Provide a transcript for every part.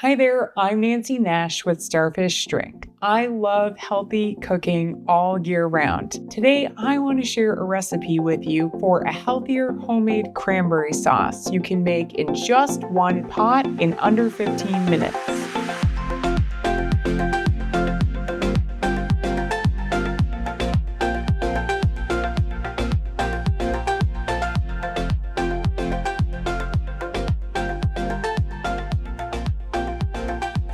Hi there, I'm Nancy Nash with Starfish Strength. I love healthy cooking all year round. Today, I want to share a recipe with you for a healthier homemade cranberry sauce you can make in just one pot in under 15 minutes.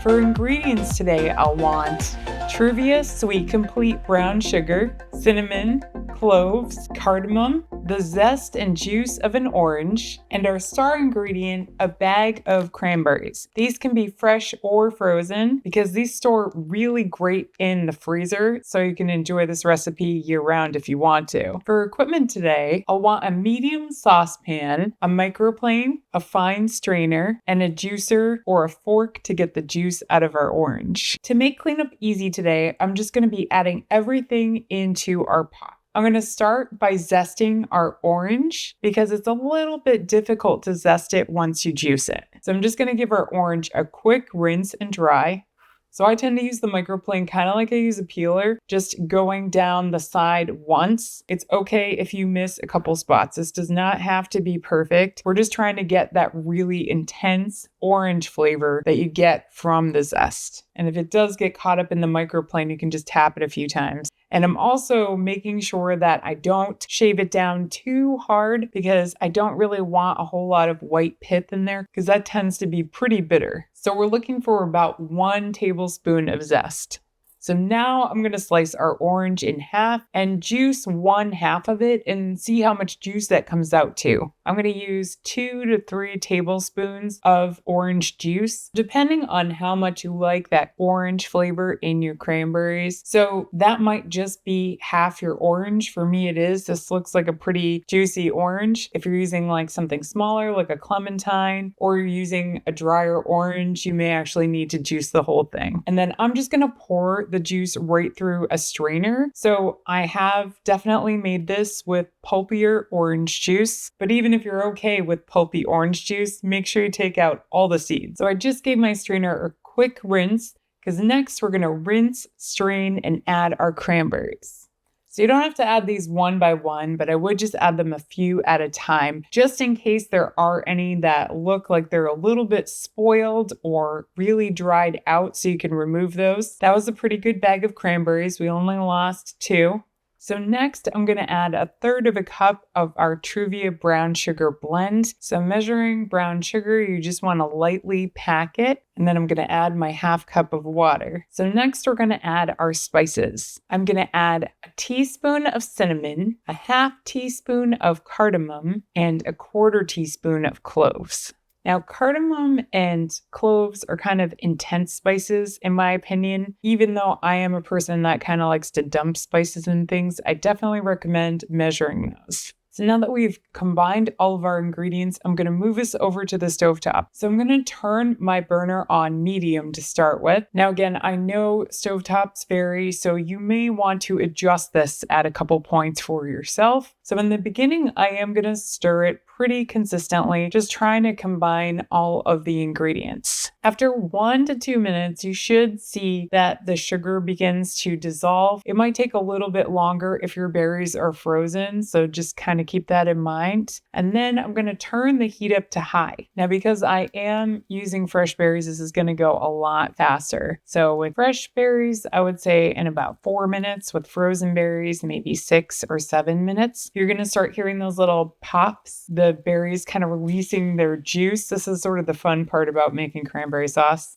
For ingredients today, I'll want Truvia sweet complete brown sugar, cinnamon, cloves, cardamom, the zest and juice of an orange, and our star ingredient, a bag of cranberries. These can be fresh or frozen because these store really great in the freezer, so you can enjoy this recipe year-round if you want to. For equipment today, I'll want a medium saucepan, a microplane, a fine strainer, and a juicer or a fork to get the juice out of our orange. To make cleanup easy today, I'm just going to be adding everything into our pot. I'm going to start by zesting our orange because it's a little bit difficult to zest it once you juice it. So I'm just going to give our orange a quick rinse and dry. So I tend to use the microplane kind of like I use a peeler, just going down the side once. It's okay if you miss a couple spots. This does not have to be perfect. We're just trying to get that really intense orange flavor that you get from the zest. And if it does get caught up in the microplane, you can just tap it a few times. And I'm also making sure that I don't shave it down too hard because I don't really want a whole lot of white pith in there because that tends to be pretty bitter. So we're looking for about 1 tablespoon of zest. So now I'm going to slice our orange in half and juice 1/2 of it and see how much juice that comes out to. I'm going to use 2 to 3 tablespoons of orange juice, depending on how much you like that orange flavor in your cranberries. So that might just be half your orange. For me, it is. This looks like a pretty juicy orange. If you're using like something smaller, like a clementine, or you're using a drier orange, you may actually need to juice the whole thing. And then I'm just going to pour the juice right through a strainer. So I have definitely made this with pulpier orange juice, but even if you're okay with pulpy orange juice, make sure you take out all the seeds. So I just gave my strainer a quick rinse because next we're going to rinse, strain, and add our cranberries. So you don't have to add these one by one, but I would just add them a few at a time, just in case there are any that look like they're a little bit spoiled or really dried out, so you can remove those. That was a pretty good bag of cranberries. We only lost 2. So next, I'm going to add 1/3 cup of our Truvia brown sugar blend. So measuring brown sugar, you just want to lightly pack it. And then I'm going to add my 1/2 cup of water. So next, we're going to add our spices. I'm going to add a teaspoon of cinnamon, a 1/2 teaspoon of cardamom, and a 1/4 teaspoon of cloves. Now, cardamom and cloves are kind of intense spices, in my opinion. Even though I am a person that kind of likes to dump spices and things, I definitely recommend measuring those. So now that we've combined all of our ingredients, I'm going to move us over to the stovetop. So I'm going to turn my burner on medium to start with. Now again, I know stovetops vary, so you may want to adjust this at a couple points for yourself. So in the beginning, I am going to stir it pretty consistently, just trying to combine all of the ingredients. After 1 to 2 minutes, you should see that the sugar begins to dissolve. It might take a little bit longer if your berries are frozen, so just kind of keep that in mind. And then I'm going to turn the heat up to high. Now, because I am using fresh berries, this is going to go a lot faster. So with fresh berries, I would say in about 4 minutes. With frozen berries, maybe 6 or 7 minutes. You're going to start hearing those little pops, the berries kind of releasing their juice. This is sort of the fun part about making cranberry sauce.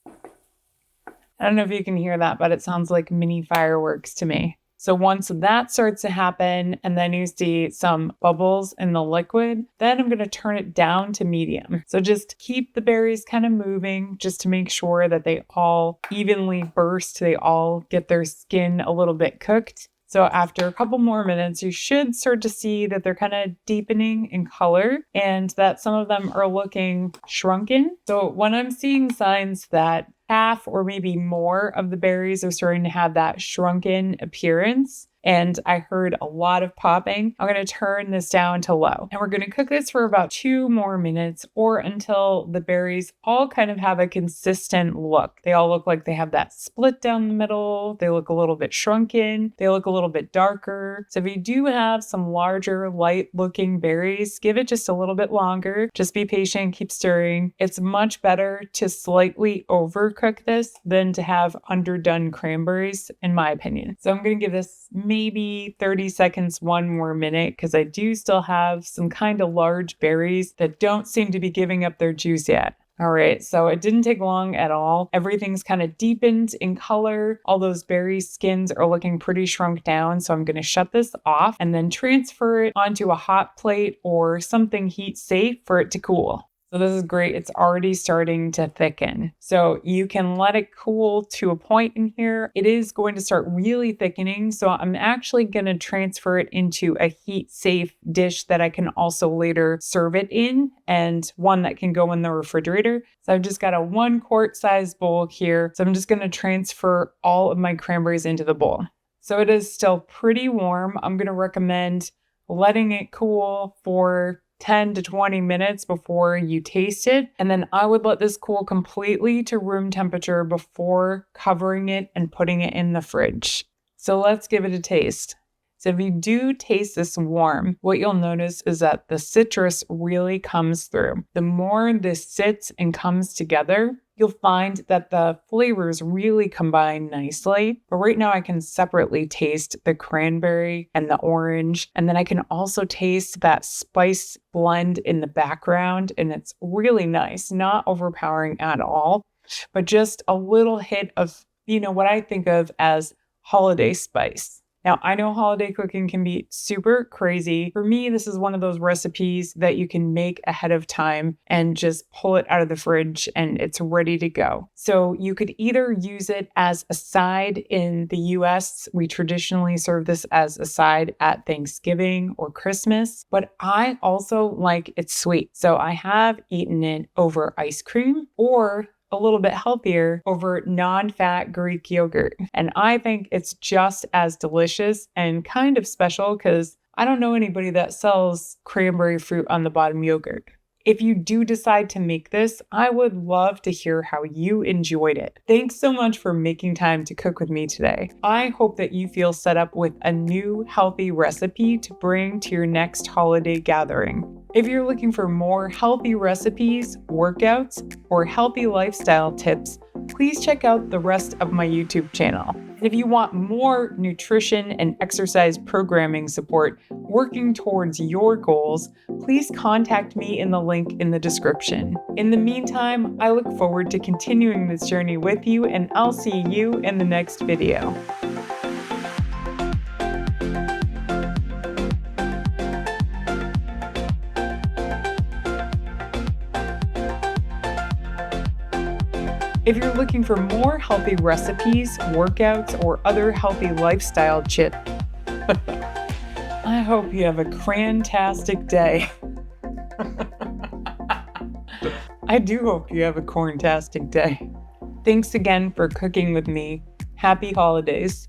I don't know if you can hear that, but it sounds like mini fireworks to me. So once that starts to happen, and then you see some bubbles in the liquid, then I'm going to turn it down to medium. So just keep the berries kind of moving just to make sure that they all evenly burst. They all get their skin a little bit cooked. So after a couple more minutes, you should start to see that they're kind of deepening in color and that some of them are looking shrunken. So when I'm seeing signs that half or maybe more of the berries are starting to have that shrunken appearance. And I heard a lot of popping. I'm going to turn this down to low. And we're going to cook this for about 2 more minutes or until the berries all kind of have a consistent look. They all look like they have that split down the middle. They look a little bit shrunken. They look a little bit darker. So if you do have some larger, light-looking berries, give it just a little bit longer. Just be patient, keep stirring. It's much better to slightly overcook this than to have underdone cranberries, in my opinion. So I'm going to give this maybe 30 seconds, 1 more minute, because I do still have some kind of large berries that don't seem to be giving up their juice yet. All right, so it didn't take long at all. Everything's kind of deepened in color. All those berry skins are looking pretty shrunk down. So I'm going to shut this off and then transfer it onto a hot plate or something heat safe for it to cool. So this is great. It's already starting to thicken. So you can let it cool to a point in here. It is going to start really thickening. So I'm actually going to transfer it into a heat safe dish that I can also later serve it in, and one that can go in the refrigerator. So I've just got a 1 quart size bowl here. So I'm just going to transfer all of my cranberries into the bowl. So it is still pretty warm. I'm going to recommend letting it cool for 10 to 20 minutes before you taste it. And then I would let this cool completely to room temperature before covering it and putting it in the fridge. So let's give it a taste. So if you do taste this warm, what you'll notice is that the citrus really comes through. The more this sits and comes together, you'll find that the flavors really combine nicely. But right now I can separately taste the cranberry and the orange. And then I can also taste that spice blend in the background. And it's really nice, not overpowering at all, but just a little hit of, what I think of as holiday spice. Now, I know holiday cooking can be super crazy. For me, this is one of those recipes that you can make ahead of time and just pull it out of the fridge and it's ready to go. So you could either use it as a side. In the US, we traditionally serve this as a side at Thanksgiving or Christmas, but I also like it sweet. So I have eaten it over ice cream or a little bit healthier over non-fat Greek yogurt. And I think it's just as delicious and kind of special because I don't know anybody that sells cranberry fruit on the bottom yogurt. If you do decide to make this, I would love to hear how you enjoyed it. Thanks so much for making time to cook with me today. I hope that you feel set up with a new healthy recipe to bring to your next holiday gathering. If you're looking for more healthy recipes, workouts, or healthy lifestyle tips, please check out the rest of my YouTube channel. And if you want more nutrition and exercise programming support working towards your goals, please contact me in the link in the description. In the meantime, I look forward to continuing this journey with you, and I'll see you in the next video. If you're looking for more healthy recipes, workouts, or other healthy lifestyle tips, I hope you have a crantastic day. I do hope you have a corntastic day. Thanks again for cooking with me. Happy holidays.